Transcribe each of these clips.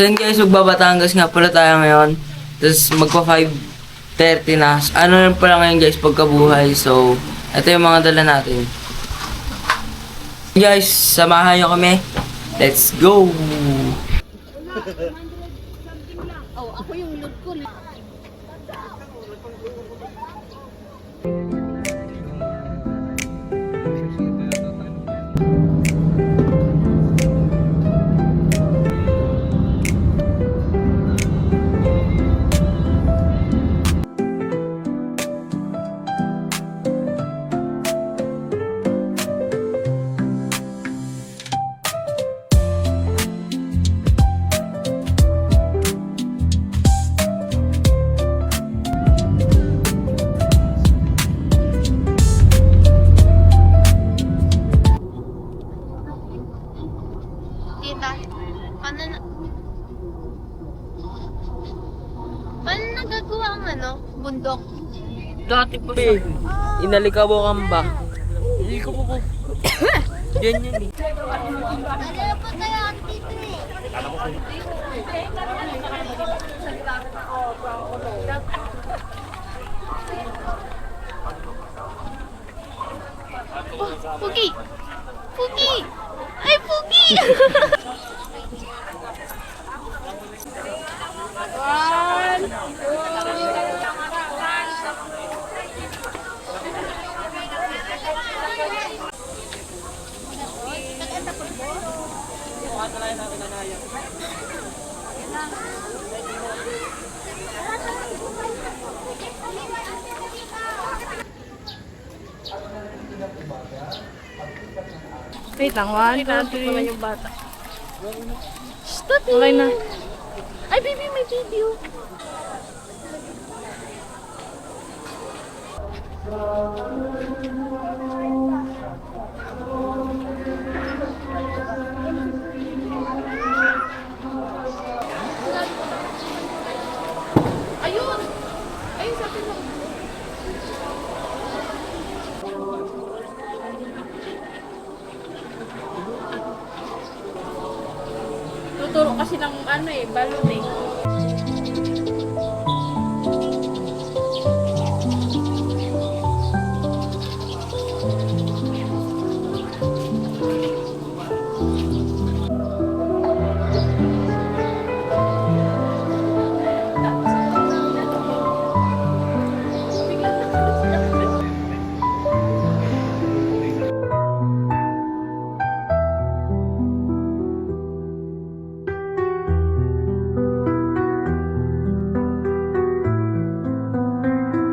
So yun guys, magbabatangas nga pala tayo ngayon. Tapos magpa 5:30 na. Ano rin pala ngayon guys, pagkabuhay. So, ito yung mga dala natin. Guys, samahan nyo kami. Let's go! Oh, ako yung load ko. Tita, paano nagagawa ang bundok? Dati pa eh. Inalikaw ang ba? Hindi ko po. Yan yun eh. Alala pa tayo ang tito eh. Oh, Pugi! Pugi! Ay, Pugi! Wait lang, 1, 2, 3. yung bata. Okay na. Ay, baby, may video. Ayun! Ayun, sabi mo. Tuturo kasi ng balon eh.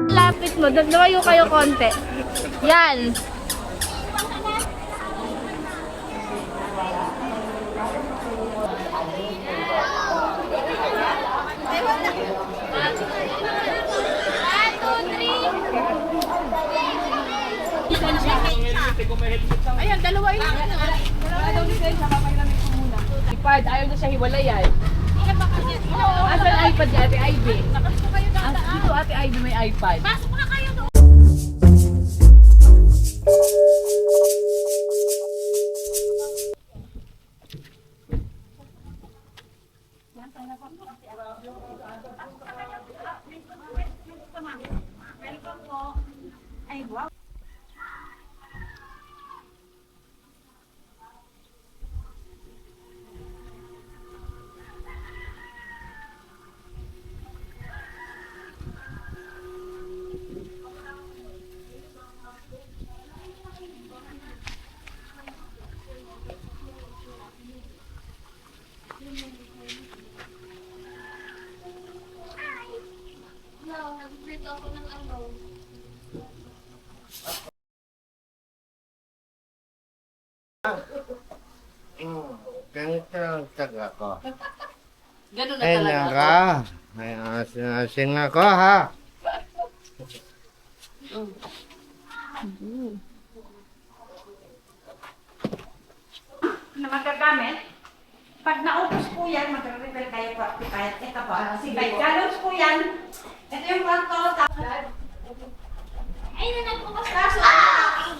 Lapit mo, lumayo kayo konti. Yan. Ayan, dalawa yun. Dalawa daw lisensya, papailamin ko muna. iPad, ayaw na siya hiwalayan. Asan iPad ni Ate Ivy? Dito Ate Ivy may iPad. Pasok na kayo doon. Ay, wow. Nag-print ako ng Ganito ang taga ko. Ganun na Ay, talaga. naka. May asin-asin ako, ha? Na magagamit. Pag naubos po yan, mag-refill kayo po. Ito po, si 5 gallons po yan. Ito yung kwarto. Ay, nanagbukas kaso.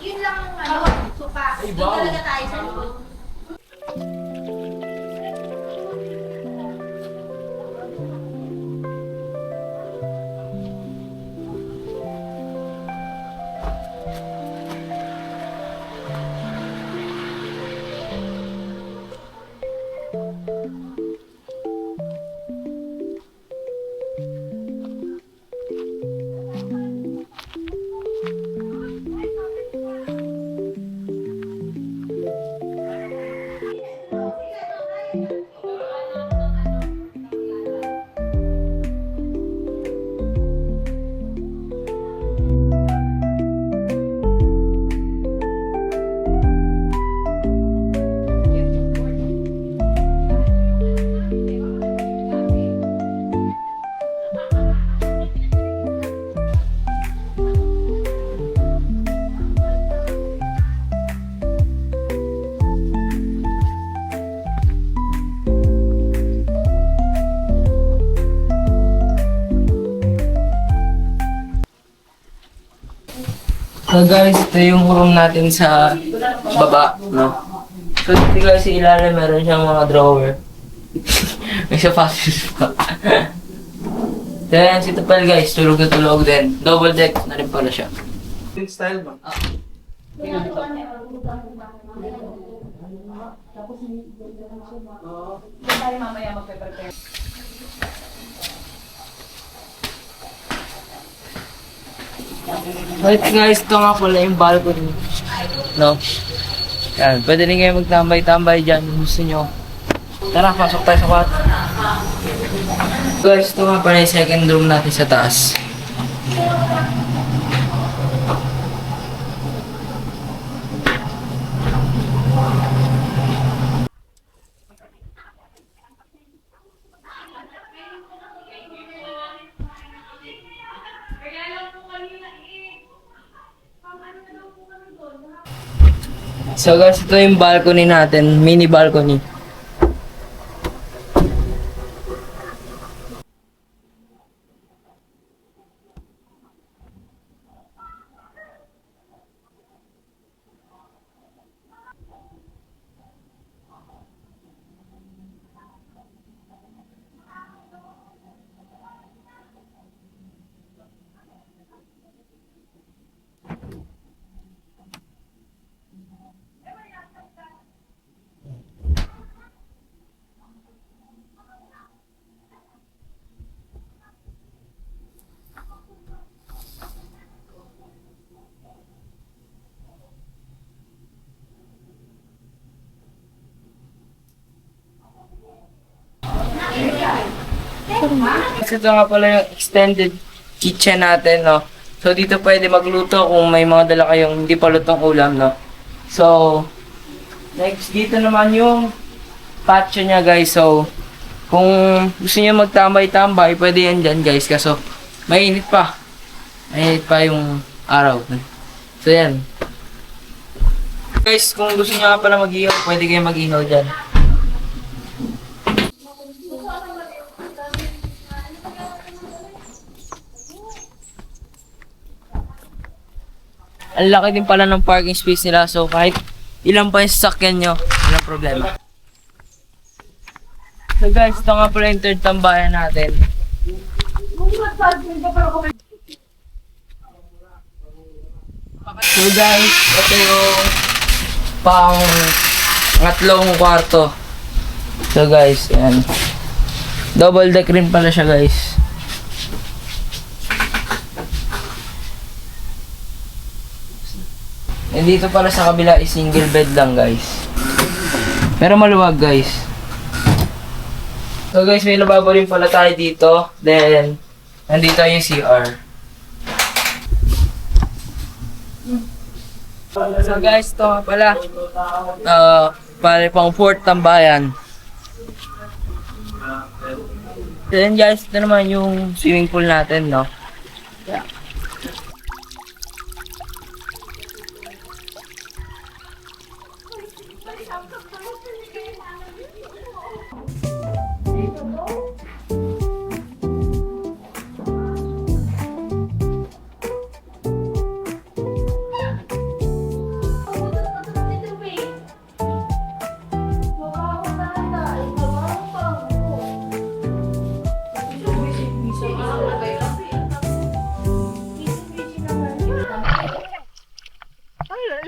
Yun lang ang suka. Doon talaga tayo sa likod. So guys, ito yung room natin sa baba, no? So dito guys, sa ilalim meron siyang mga drawer. May sapatos pa. Then, si Tupel guys, tulog na tulog din. Double deck na rin pala siya. Style ba? Tayo mamaya magpe-prepare. Right guys, ito nga pala yung balcony. No? Yan, pwede rin kayo magtambay-tambay dyan kung gusto nyo. Tara, pasok tayo sa kwarto. Guys, ito nga pala yung second room natin sa taas. So guys, ito yung balcony natin, mini balcony. Kasi ito nga pala yung extended kitchen natin, no? So, dito pwede magluto kung may mga dala kayong hindi pa lutong ulam, no? So, next, dito naman yung patio niya, guys. So, kung gusto niyo magtambay-tambay, pwede yan dyan, guys. Kaso, mainit pa. Mainit pa yung araw. So, yan. Guys, kung gusto niyo nga pala mag-ihaw, pwede kayo mag-ihaw dyan. Ang laki din pala ng parking space nila, so kahit ilan pa yung sasakyan nyo, walang problema. So guys, ito nga pala yung third tambayan natin. So guys, ito yung pang ngatlong kwarto. So guys, yan. Double deck rin pala siya, guys. And dito pala sa kabila is single bed lang, guys. Pero maluwag, guys. So guys, may lababo rin pala tayo dito. Then, nandito yung CR. So guys, ito nga pala. Pala pang fourth tambayan. Then guys, ito naman yung swimming pool natin, no? Yeah.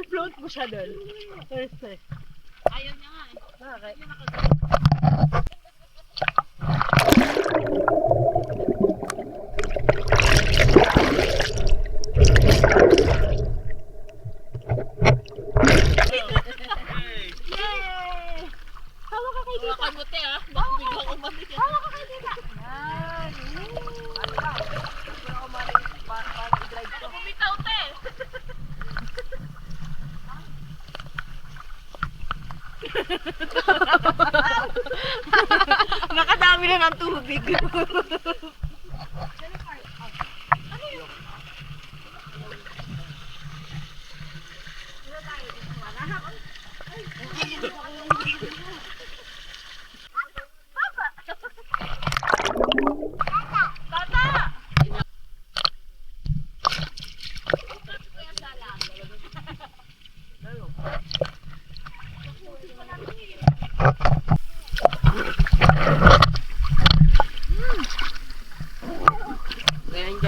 I-float mo siya doon. Thursday. Ayaw niya nga eh. Bakit? Hawa ka kay Tita. Hawa ka mo, te, ah. Baka biglang umalik. Hawa ka kay Tita. Yan. Ano ba? Biglang umalik. Paano i-drive ko? Bumitaw, te. Nakadami na ng tubig. Tata!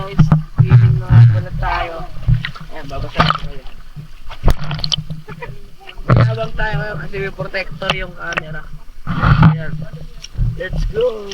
guys. Feeling na wala tayo. Ayan, babasa ko kayo. Habang tayo ngayon kasi may protector yung camera. Ayan. Let's go!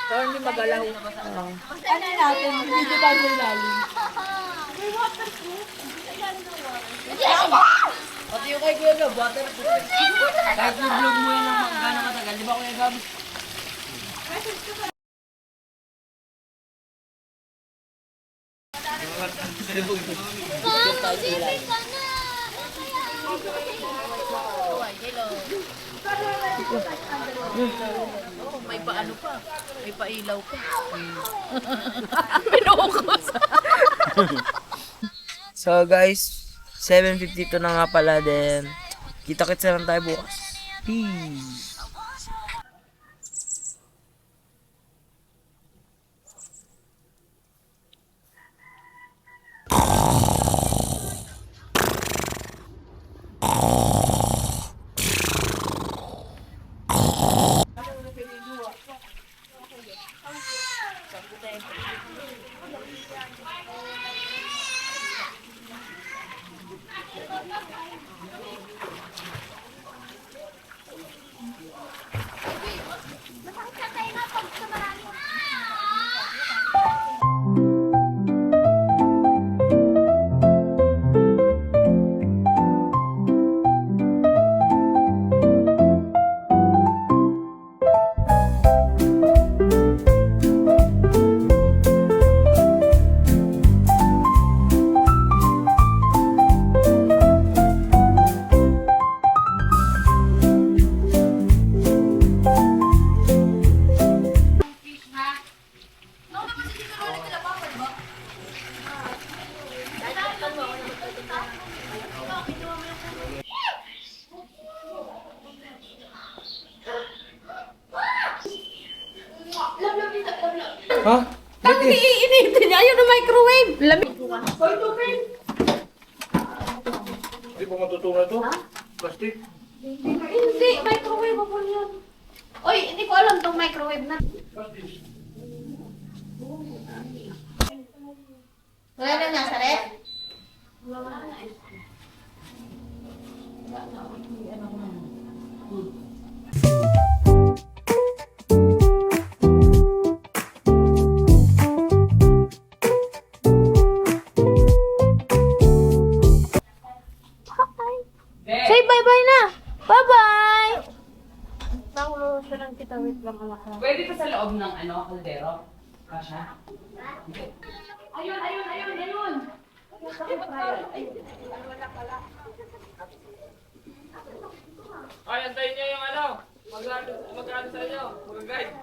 So, hindi magalaw. Ano natin? Video tayo sa ilalim. Pati yung kay Kuya Gab, waterproof. Kahit i-vlog mo yan ng gano'ng katagal, di ba Kuya Gab? May paano pa? May pailaw pa. Pinukos. So guys, 7:52 na nga pala din. Kita-kits na lang tayo bukas. Peace! Ha? Bakit iniintay niya? Ayaw na microwave. Lamig. Hindi pa matutungan ito? Plastic? Hindi, microwave po yan. Oy, hindi ko alam tong microwave na. Wala na nasa ref? Say bye-bye na! Bye-bye! Pwede pa sa loob ng kaldero? Kasha? Ayun! Ay, antayin niyo yung mag-ano sa inyo, mag-guide.